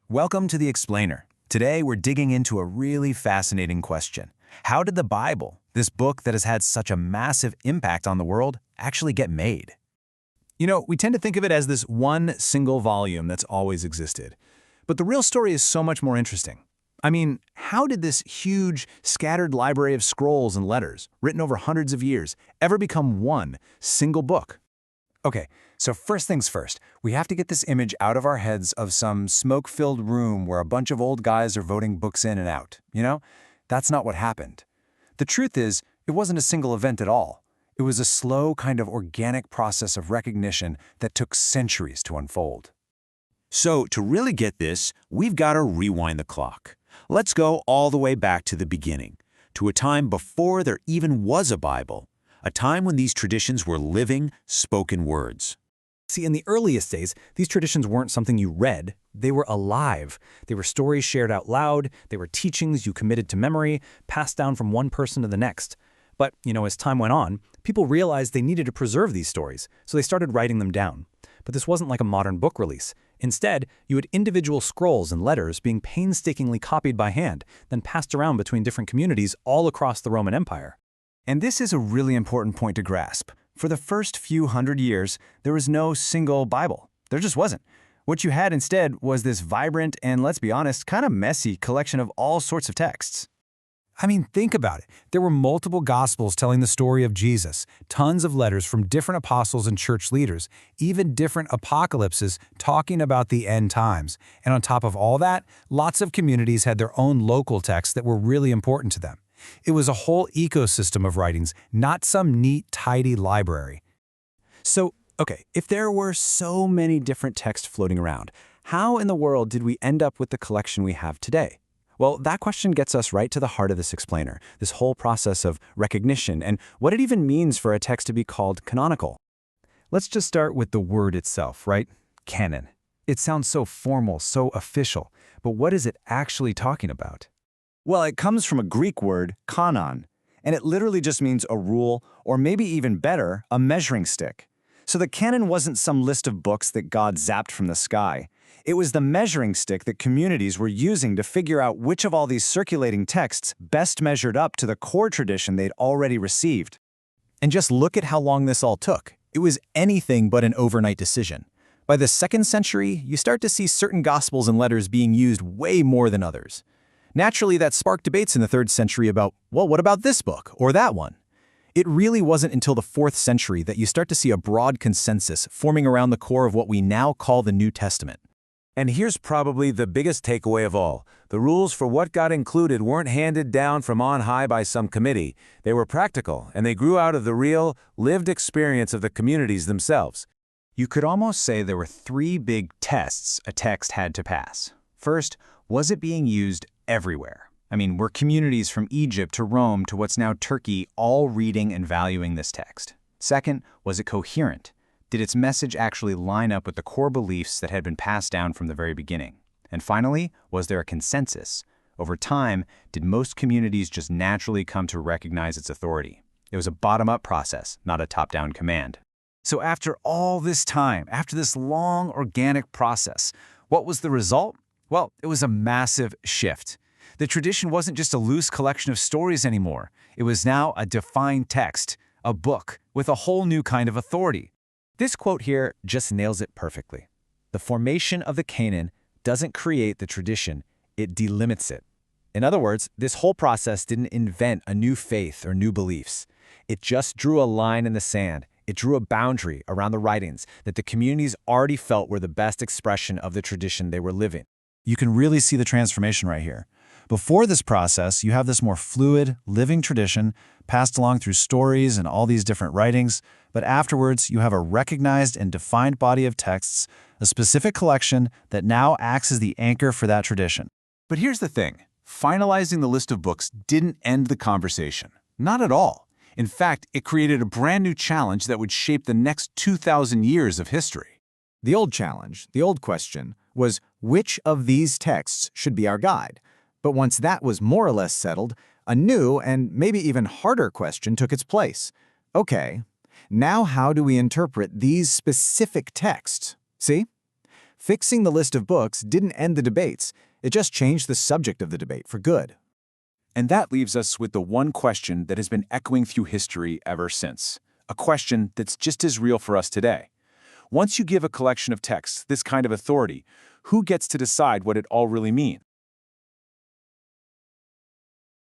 Welcome to The Explainer. Today we're digging into a really fascinating question. How did the Bible, this book that has had such a massive impact on the world, actually get made? We tend to think of it as this one single volume that's always existed. But the real story is so much more interesting. How did this huge, scattered library of scrolls and letters, written over hundreds of years, ever become one single book? Okay, so first things first, we have to get this image out of our heads of some smoke-filled room where a bunch of old guys are voting books in and out. That's not what happened. The truth is, it wasn't a single event at all. It was a slow kind of organic process of recognition that took centuries to unfold. So, to really get this, we've got to rewind the clock. Let's go all the way back to the beginning, to a time before there even was a Bible, a time when these traditions were living, spoken words. See, in the earliest days, these traditions weren't something you read. They were alive. They were stories shared out loud. They were teachings you committed to memory, passed down from one person to the next. But, as time went on, people realized they needed to preserve these stories, so they started writing them down. But this wasn't like a modern book release. Instead, you had individual scrolls and letters being painstakingly copied by hand, then passed around between different communities all across the Roman Empire. And this is a really important point to grasp. For the first few hundred years, there was no single Bible. There just wasn't. What you had instead was this vibrant and, let's be honest, kind of messy collection of all sorts of texts. Think about it. There were multiple Gospels telling the story of Jesus, tons of letters from different apostles and church leaders, even different apocalypses talking about the end times. And on top of all that, lots of communities had their own local texts that were really important to them. It was a whole ecosystem of writings, not some neat, tidy library. So, if there were so many different texts floating around, how in the world did we end up with the collection we have today? Well, that question gets us right to the heart of this explainer, this whole process of recognition and what it even means for a text to be called canonical. Let's just start with the word itself, right? Canon. It sounds so formal, so official, but what is it actually talking about? Well, it comes from a Greek word, kanon, and it literally just means a rule, or maybe even better, a measuring stick. So the canon wasn't some list of books that God zapped from the sky. It was the measuring stick that communities were using to figure out which of all these circulating texts best measured up to the core tradition they'd already received. And just look at how long this all took. It was anything but an overnight decision. By the 2nd century, you start to see certain Gospels and letters being used way more than others. Naturally, that sparked debates in the 3rd century about, well, what about this book or that one? It really wasn't until the 4th century that you start to see a broad consensus forming around the core of what we now call the New Testament. And here's probably the biggest takeaway of all. The rules for what got included weren't handed down from on high by some committee. They were practical, and they grew out of the real, lived experience of the communities themselves. You could almost say there were 3 big tests a text had to pass. First, was it being used everywhere? Were communities from Egypt to Rome to what's now Turkey all reading and valuing this text? Second, was it coherent? Did its message actually line up with the core beliefs that had been passed down from the very beginning? And finally, was there a consensus? Over time, did most communities just naturally come to recognize its authority? It was a bottom-up process, not a top-down command. So after all this time, after this long organic process, what was the result? Well, it was a massive shift. The tradition wasn't just a loose collection of stories anymore. It was now a defined text, a book, with a whole new kind of authority. This quote here just nails it perfectly. The formation of the canon doesn't create the tradition, it delimits it. In other words, this whole process didn't invent a new faith or new beliefs. It just drew a line in the sand. It drew a boundary around the writings that the communities already felt were the best expression of the tradition they were living. You can really see the transformation right here. Before this process, you have this more fluid, living tradition passed along through stories and all these different writings, but afterwards you have a recognized and defined body of texts, a specific collection that now acts as the anchor for that tradition. But here's the thing. Finalizing the list of books didn't end the conversation. Not at all. In fact, it created a brand new challenge that would shape the next 2,000 years of history. The old challenge, the old question, was which of these texts should be our guide? But once that was more or less settled, a new and maybe even harder question took its place. Okay, now how do we interpret these specific texts? See? Fixing the list of books didn't end the debates. It just changed the subject of the debate for good. And that leaves us with the one question that has been echoing through history ever since. A question that's just as real for us today. Once you give a collection of texts this kind of authority, who gets to decide what it all really means?